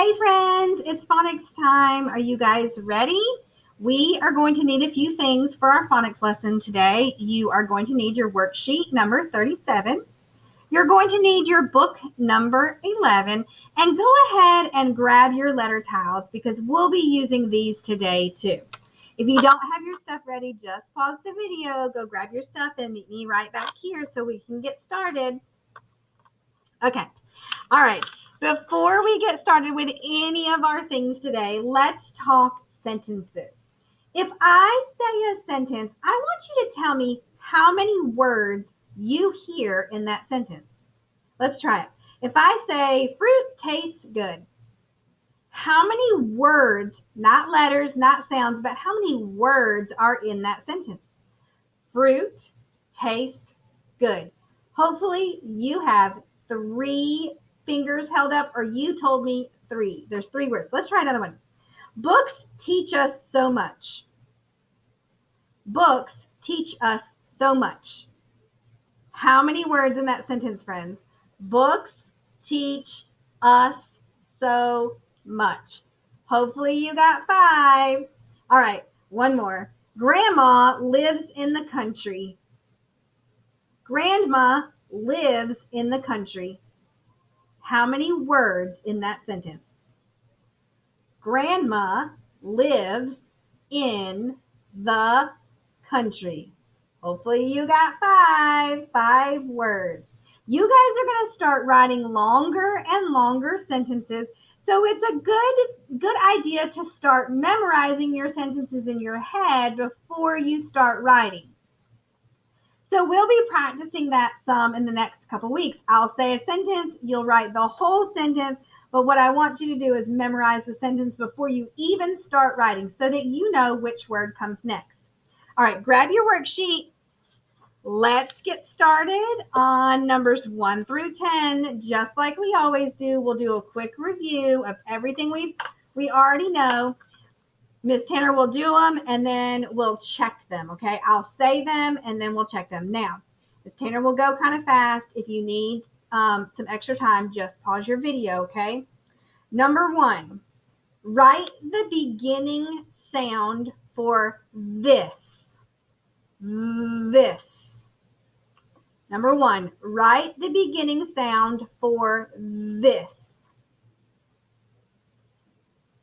Hey friends, it's phonics time. Are you guys ready? We are going to need a few things for our phonics lesson today. You are going to need your worksheet number 37. You're going to need your book number 11. And go ahead and grab your letter tiles because we'll be using these today too. If you don't have your stuff ready, just pause the video, go grab your stuff and meet me right back here so we can get started. Okay. All right. Before we get started with any of our things today, let's talk sentences. If I say a sentence, I want you to tell me how many words you hear in that sentence. Let's try it. If I say fruit tastes good, how many words, not letters, not sounds, but how many words are in that sentence? Fruit tastes good. Hopefully you have 3 fingers held up, or you told me 3. There's 3 words. Let's try another one. Books teach us so much. Books teach us so much. How many words in that sentence, friends? Books teach us so much. Hopefully you got 5. All right, one more. Grandma lives in the country. Grandma lives in the country. How many words in that sentence? Grandma lives in the country. Hopefully you got 5 words. You guys are going to start writing longer and longer sentences. So it's a good idea to start memorizing your sentences in your head before you start writing. So we'll be practicing that some in the next couple weeks. I'll say a sentence, you'll write the whole sentence, but what I want you to do is memorize the sentence before you even start writing so that you know which word comes next. All right, grab your worksheet. Let's get started on numbers 1 through 10. Just like we always do, we'll do a quick review of everything we already know. Miss Tanner will do them and then we'll check them, okay? I'll say them and then we'll check them. Now, Miss Tanner will go kind of fast. If you need some extra time, just pause your video, okay? Number 1, write the beginning sound for this. This. Number 1, write the beginning sound for this.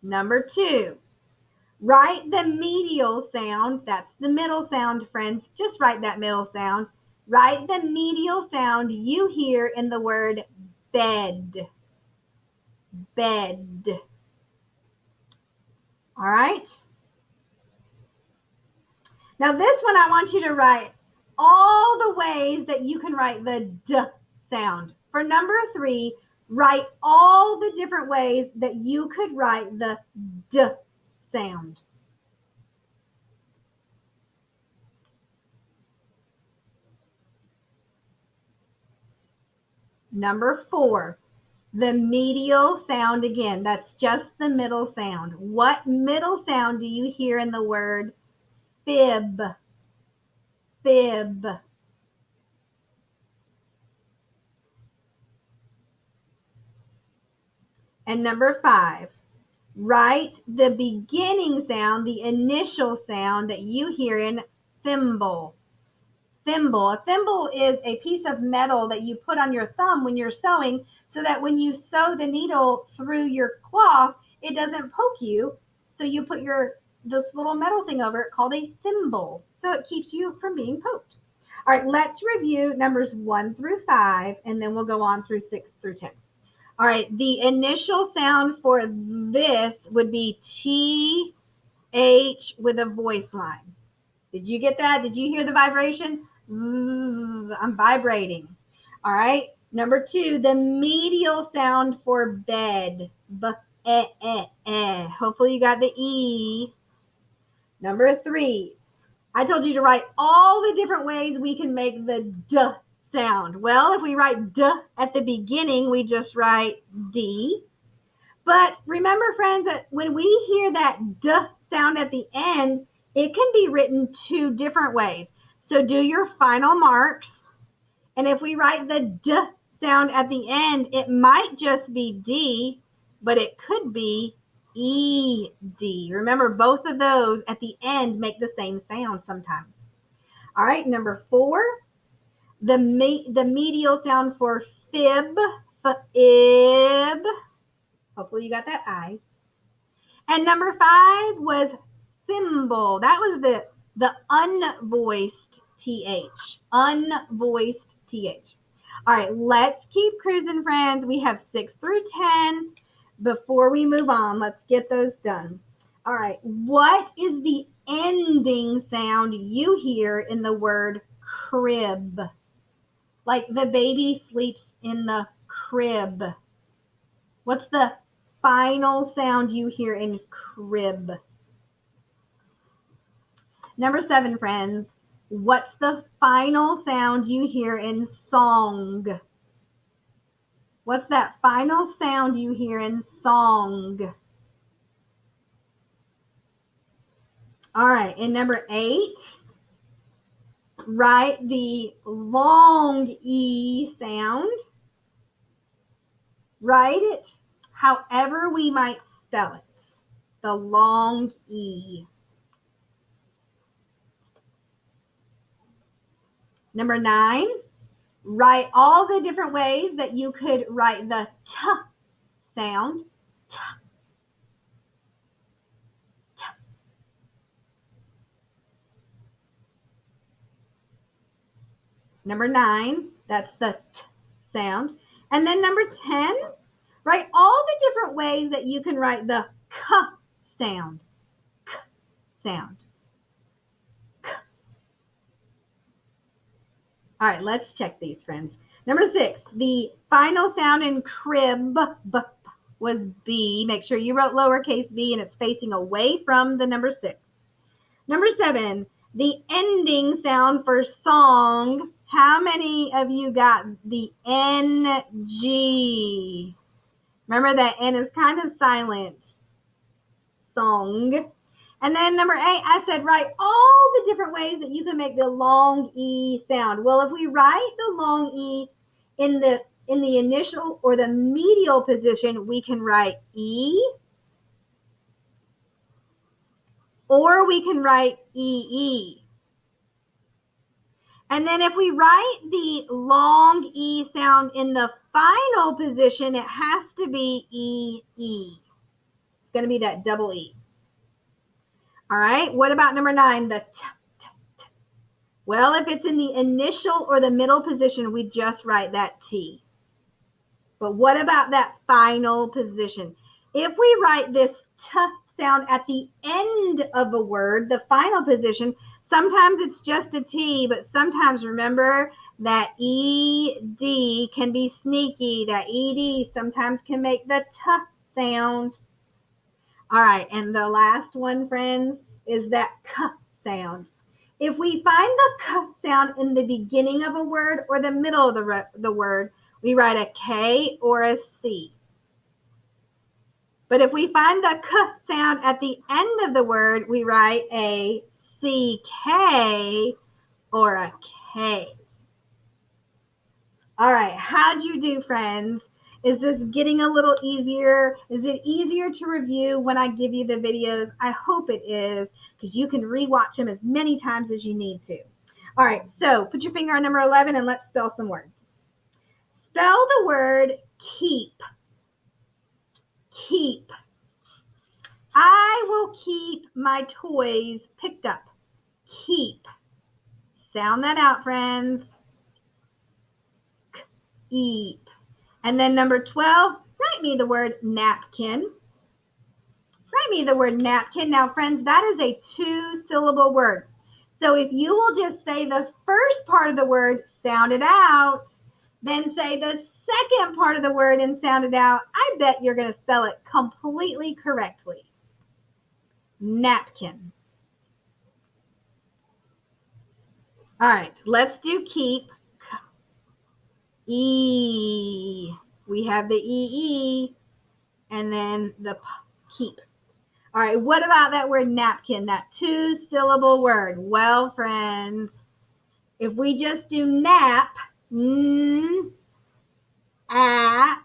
Number 2, write the medial sound. That's the middle sound, friends. Just write that middle sound. Write the medial sound you hear in the word bed. Bed. All right. Now this one, I want you to write all the ways that you can write the D sound. For number 3, write all the different ways that you could write the D sound. Number 4, the medial sound again. That's just the middle sound. What middle sound do you hear in the word fib? Fib. And number 5, write the beginning sound, the initial sound that you hear in thimble. Thimble. A thimble is a piece of metal that you put on your thumb when you're sewing so that when you sew the needle through your cloth, it doesn't poke you. So you put this little metal thing over it called a thimble. So it keeps you from being poked. All right, let's review numbers 1 through 5, and then we'll go on through 6 through 10. All right, the initial sound for this would be TH with a voice line. Did you get that? Did you hear the vibration? I'm vibrating. All right. Number 2, the medial sound for bed. Hopefully you got the E. Number 3, I told you to write all the different ways we can make the D sound. Well, if we write D at the beginning, we just write D. But remember, friends, that when we hear that D sound at the end, it can be written 2 different ways. So do your final marks. And if we write the D sound at the end, it might just be D. but it could be ED. Remember, both of those at the end make the same sound sometimes. All right, number 4, the medial sound for fib, fib. Hopefully you got that I. And number 5 was thimble. That was the unvoiced TH. Unvoiced TH. All right, let's keep cruising, friends. We have 6 through 10. Before we move on, let's get those done. All right, what is the ending sound you hear in the word crib? Like the baby sleeps in the crib. What's the final sound you hear in crib? Number 7, friends. What's the final sound you hear in song? What's that final sound you hear in song? All right, in number 8, write the long E sound. Write it however we might spell it. The long E. Number 9, write all the different ways that you could write the T sound. T. T. Number 9, that's the T sound. And then number 10, write all the different ways that you can write the K sound. K sound. K. All right, let's check these, friends. Number 6, the final sound in crib was B. Make sure you wrote lowercase b and it's facing away from the number 6. Number 7, the ending sound for song. How many of you got the NG? Remember that N is kind of silent. Song. And then number 8, I said write all the different ways that you can make the long E sound. Well, if we write the long E in the initial or the medial position, we can write E, or we can write EE. And then if we write the long E sound in the final position, it has to be EE. It's going to be that double E. All right, what about number 9, the T, T, T? Well, if it's in the initial or the middle position, we just write that T. But what about that final position? If we write this T sound at the end of a word, the final position, sometimes it's just a T, but sometimes remember that ED can be sneaky. That ED sometimes can make the T sound. All right, and the last one, friends, is that K sound. If we find the K sound in the beginning of a word or the middle of the word, we write a K or a C. But if we find the K sound at the end of the word, we write a CK or a K. All right, how'd you do, friends? Is this getting a little easier? Is it easier to review when I give you the videos? I hope it is, because you can rewatch them as many times as you need to. All right, so put your finger on number 11 and let's spell some words. Spell the word keep. Keep. I will keep my toys picked up. Keep. Sound that out, friends. Keep. And then number 12, write me the word napkin. Write me the word napkin. Now, friends, that is a 2-syllable word. So if you will just say the first part of the word, sound it out, then say the second part of the word and sound it out, I bet you're going to spell it completely correctly. Napkin. All right, let's do keep. E. We have the EE and then the keep. All right, what about that word napkin, that 2-syllable word? Well, friends, if we just do nap, app,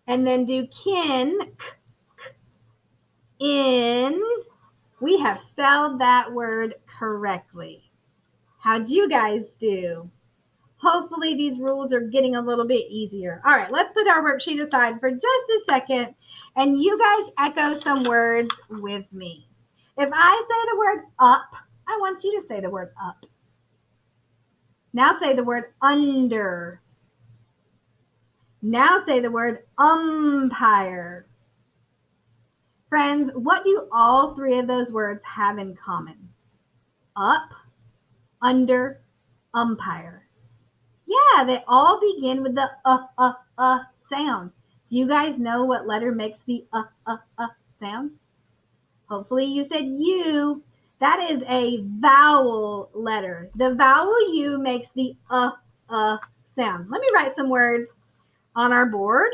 And then do kin, in. We have spelled that word correctly. How'd you guys do? Hopefully these rules are getting a little bit easier. All right, let's put our worksheet aside for just a second and you guys echo some words with me. If I say the word up, I want you to say the word up. Now say the word under. Now say the word umpire. Friends, what do all three of those words have in common? Up, under, umpire. Yeah, they all begin with the sound. Do you guys know what letter makes the sound? Hopefully you said U. That is a vowel letter. The vowel U makes the sound. Let me write some words on our board.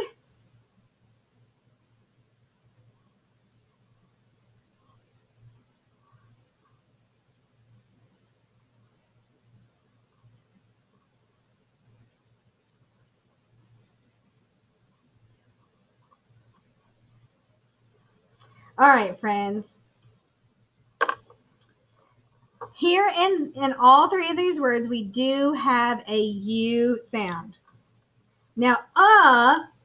All right, friends. Here in all three of these words, we do have a U sound. Now,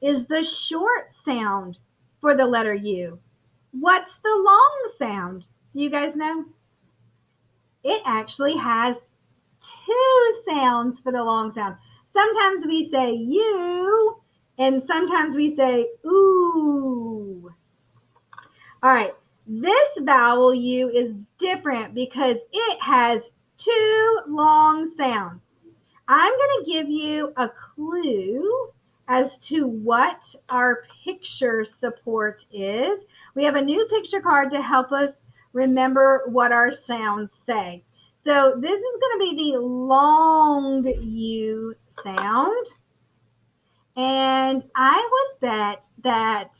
is the short sound for the letter U. What's the long sound? Do you guys know? It actually has two sounds for the long sound. Sometimes we say U, and sometimes we say ooh. All right, this vowel U is different because it has two long sounds. I'm going to give you a clue as to what our picture support is. We have a new picture card to help us remember what our sounds say. So this is going to be the long U sound. And I would bet that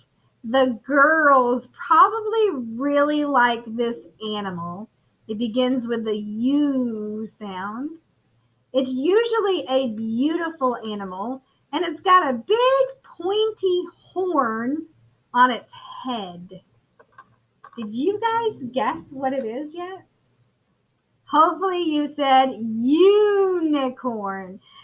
the girls probably really like this animal. It begins with the U sound. It's usually a beautiful animal, and it's got a big pointy horn on its head. Did you guys guess what it is yet? Hopefully you said unicorn.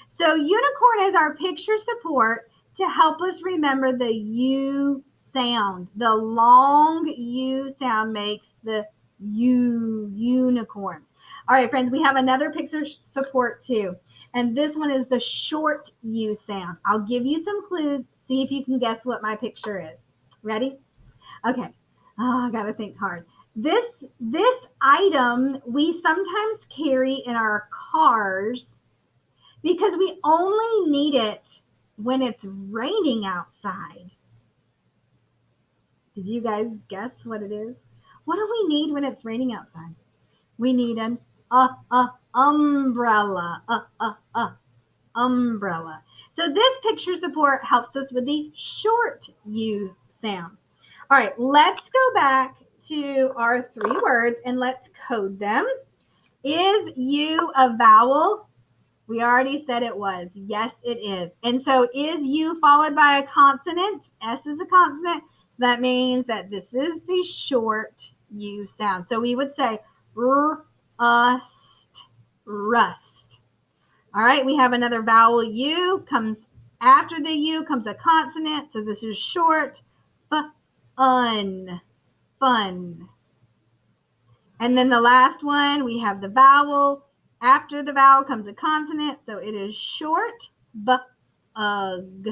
So unicorn is our picture support to help us remember the U sound. The long U sound makes the unicorn. All right, friends, we have another picture support too. And this one is the short U sound. I'll give you some clues. See if you can guess what my picture is. Ready? Okay. Oh, I got to think hard. This item we sometimes carry in our cars because we only need it when it's raining outside. Did you guys guess what it is? What do we need when it's raining outside? We need an umbrella. Umbrella. So this picture support helps us with the short U sound. All right, let's go back to our three words and let's code them. Is U a vowel? We already said it was. Yes, it is. And so is U followed by a consonant? S is a consonant. So that means that this is the short U sound. So we would say rust, rust. All right, we have another vowel U. Comes after the U comes a consonant. So this is short. Fun. And then the last one, we have the vowel. After the vowel comes a consonant, so it is short, bug.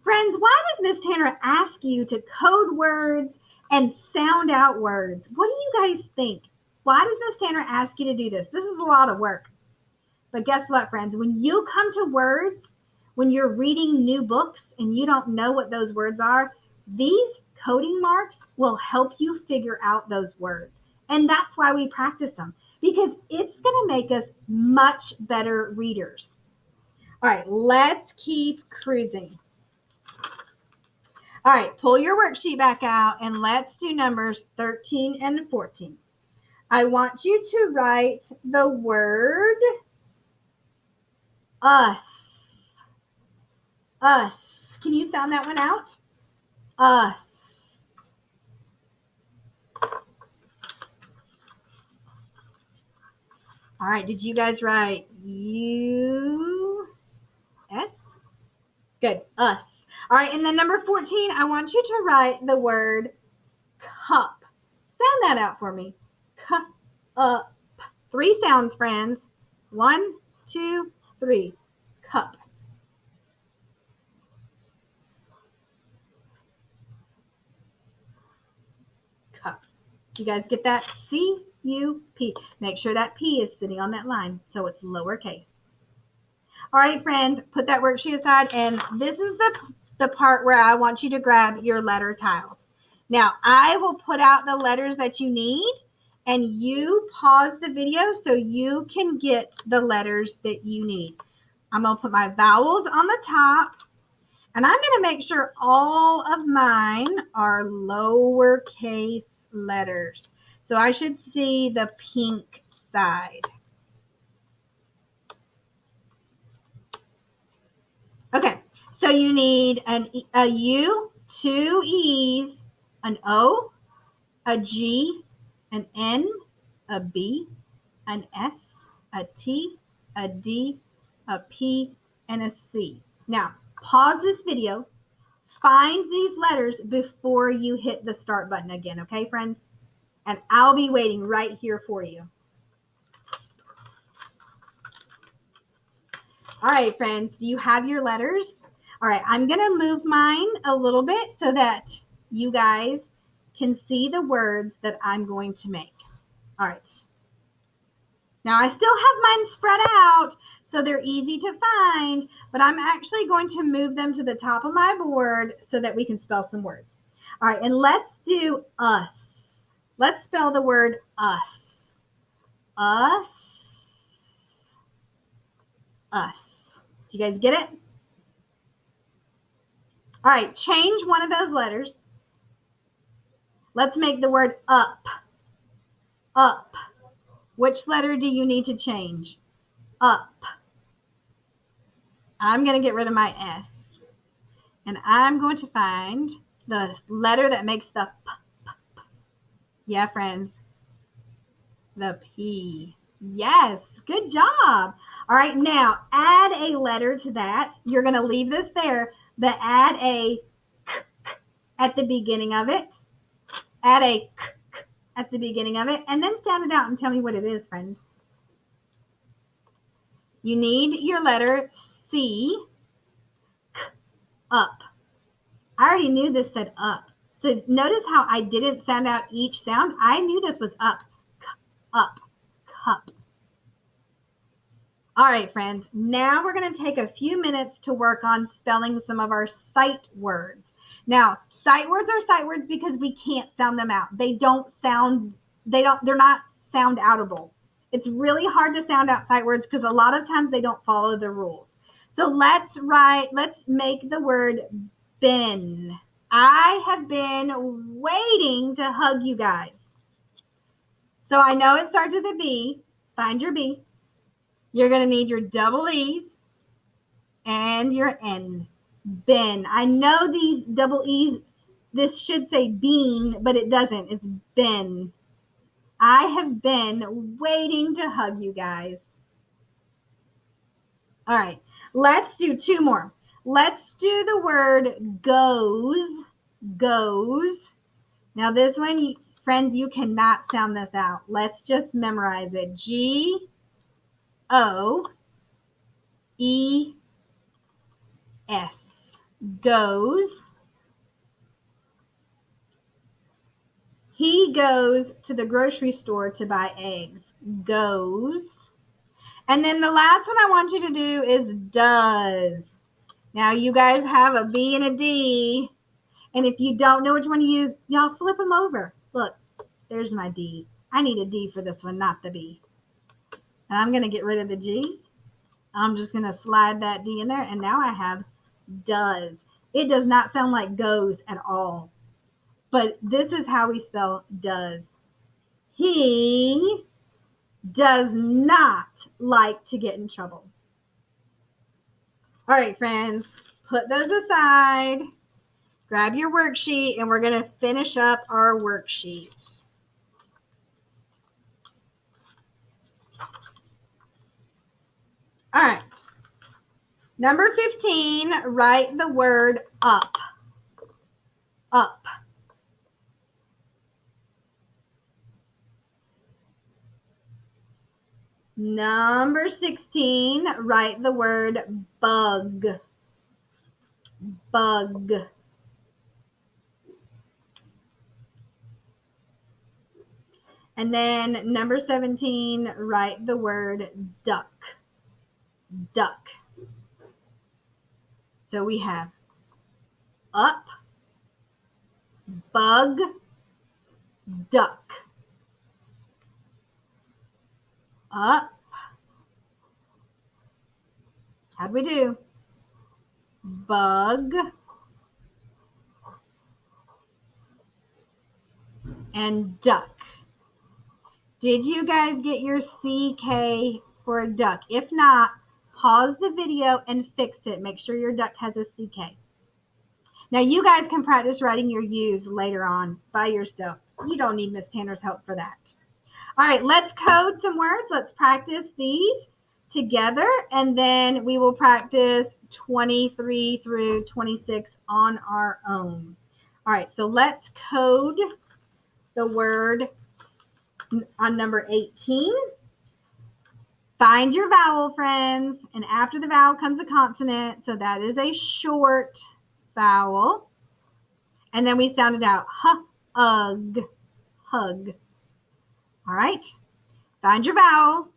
Friends, why does Miss Tanner ask you to code words and sound out words? What do you guys think? Why does Miss Tanner ask you to do this? This is a lot of work. But guess what, friends? When you come to words, when you're reading new books and you don't know what those words are, these coding marks will help you figure out those words. And that's why we practice them, because it's going to make us much better readers. All right, let's keep cruising. All right, pull your worksheet back out and let's do numbers 13 and 14. I want you to write the word us. Us. Can you sound that one out? us. All right, did you guys write U-S? Good, us. All right, and then number 14, I want you to write the word cup. Sound that out for me. Cup. 3 sounds, friends. 1, 2, 3. Cup. Cup. You guys get that? C-U-P. Make sure that P is sitting on that line so it's lowercase. All right, friends, put that worksheet aside, and this is the part where I want you to grab your letter tiles. Now, I will put out the letters that you need, and you pause the video so you can get the letters that you need. I'm going to put my vowels on the top, and I'm going to make sure all of mine are lowercase letters. So I should see the pink side. Okay, so you need a U, 2 E's, an O, a G, an N, a B, an S, a T, a D, a P, and a C. Now, pause this video, find these letters before you hit the start button again, okay, friends? And I'll be waiting right here for you. All right, friends, do you have your letters? All right, I'm going to move mine a little bit so that you guys can see the words that I'm going to make. All right. Now, I still have mine spread out so they're easy to find, but I'm actually going to move them to the top of my board so that we can spell some words. All right, and let's do us. Let's spell the word us. Us. Us. Do you guys get it? All right, change one of those letters. Let's make the word up. Up. Which letter do you need to change? Up. I'm going to get rid of my S. And I'm going to find the letter that makes the P. Yeah, friends. The P. Yes, good job. All right, now add a letter to that. You're going to leave this there, but add a K at the beginning of it. Add a K at the beginning of it, and then sound it out and tell me what it is, friends. You need your letter C, K, up. I already knew this said up. So notice how I didn't sound out each sound. I knew this was up, K, up, cup. All right, friends, now we're going to take a few minutes to work on spelling some of our sight words. Now, sight words are sight words because we can't sound them out. They're not sound outable. It's really hard to sound out sight words because a lot of times they don't follow the rules. So let's make the word been. I have been waiting to hug you guys. So I know it starts with a B. Find your B. You're going to need your double E's and your N. Been. I know these double E's, this should say bean, but it doesn't. It's been. I have been waiting to hug you guys. All right, let's do 2 more. Let's do the word goes. Goes. Now this one, friends, you cannot sound this out. Let's just memorize it. G-O-E-S. Goes. He goes to the grocery store to buy eggs. Goes. And then the last one I want you to do is does. Now you guys have a B and a D. And if you don't know which one to use, y'all flip them over. Look, there's my D. I need a D for this one, not the B. And I'm going to get rid of the G. I'm just going to slide that D in there. And now I have does. It does not sound like goes at all. But this is how we spell does. He does not like to get in trouble. All right, friends, put those aside. Grab your worksheet and we're going to finish up our worksheet. All right. Number 15, write the word up. Up. Number 16, write the word bug. Bug. And then number 17, write the word duck. Duck. So we have up, bug, duck. Up. How'd we do? Bug and duck. Did you guys get your CK for duck? If not, pause the video and fix it. Make sure your duck has a CK. Now you guys can practice writing your U's later on by yourself. You don't need Miss Tanner's help for that. All right, let's code some words. Let's practice these together, and then we will practice 23 through 26 on our own. All right, so let's code the word on number 18. Find your vowel, friends, and after the vowel comes a consonant, so that is a short vowel. And then we sound it out, hug, hug. All right, find your vowel.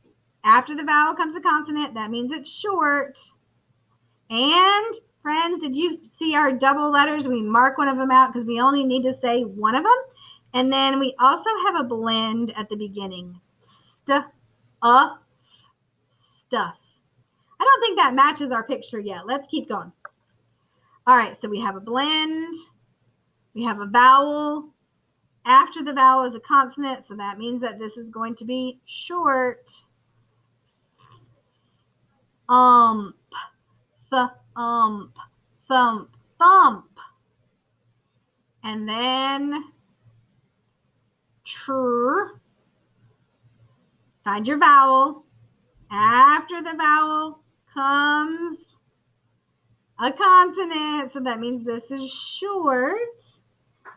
After the vowel comes a consonant, that means it's short. And friends, did you see our double letters? We mark one of them out because we only need to say one of them. And then we also have a blend at the beginning. Stuff. I don't think that matches our picture yet. Let's keep going. All right, so we have a blend. We have a vowel. After the vowel is a consonant, so that means that this is going to be short. Thump, thump, thump. And then tr. Find your vowel. After the vowel comes a consonant, so that means this is short.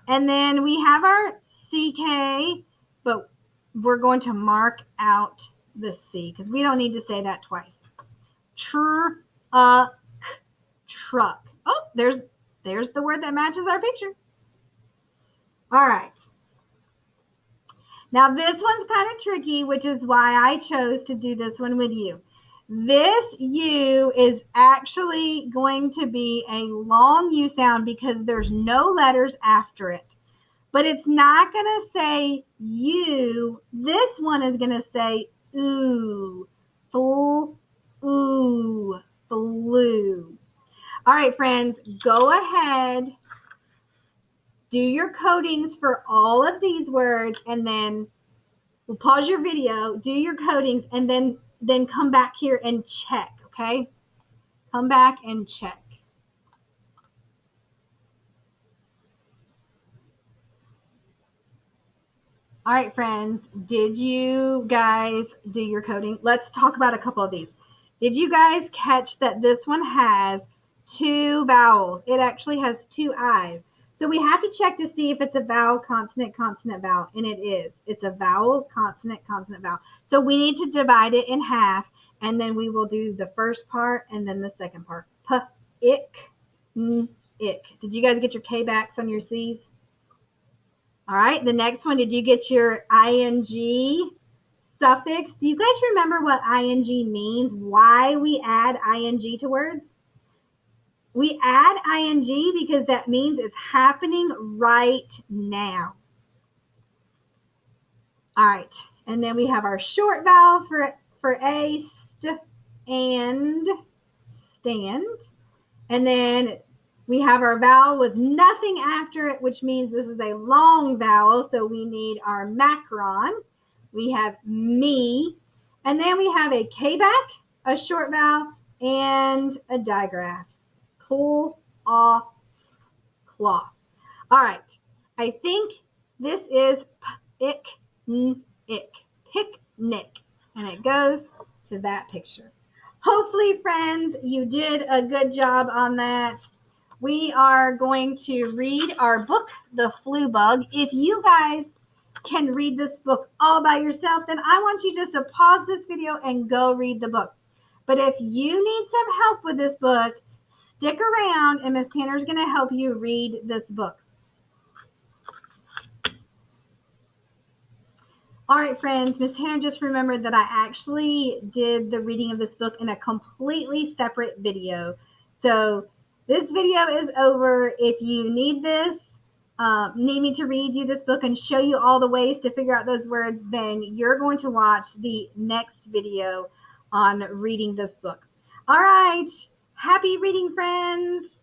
And then we have our CK, but we're going to mark out the C because we don't need to say that twice. Truck. Oh, there's the word that matches our picture. All right. Now this one's kind of tricky, which is why I chose to do this one with you. This U is actually going to be a long U sound because there's no letters after it. But it's not going to say U. This one is going to say ooh. Full ooh. Flew. All right, friends, go ahead. Do your codings for all of these words, and then we'll pause your video, do your codings, and then come back here and check, okay? Come back and check. All right, friends, did you guys do your coding? Let's talk about a couple of these. Did you guys catch that this one has 2 vowels? It actually has 2 I's. So we have to check to see if it's a vowel, consonant, consonant, vowel, and it is. It's a vowel, consonant, consonant, vowel. So we need to divide it in half, and then we will do the first part and then the second part. P, ick, n, ick. Did you guys get your K backs on your C's? All right, the next one, did you get your ing suffix? Do you guys remember what ing means? Why we add ing to words? We add ing because that means it's happening right now. All right, and then we have our short vowel for a, st, and, stand. And then we have our vowel with nothing after it, which means this is a long vowel, so we need our macron. We have me, and then we have a K-back, a short vowel, and a digraph. Cool, off, cloth. All right. I think this is picnic. And it goes to that picture. Hopefully, friends, you did a good job on that. We are going to read our book, The Flu Bug. If you guys can read this book all by yourself, then I want you just to pause this video and go read the book. But if you need some help with this book, stick around and Miss Tanner's going to help you read this book. All right, friends, Miss Tanner just remembered that I actually did the reading of this book in a completely separate video. So this video is over. If you need this, need me to read you this book and show you all the ways to figure out those words, then you're going to watch the next video on reading this book. All right, happy reading, friends.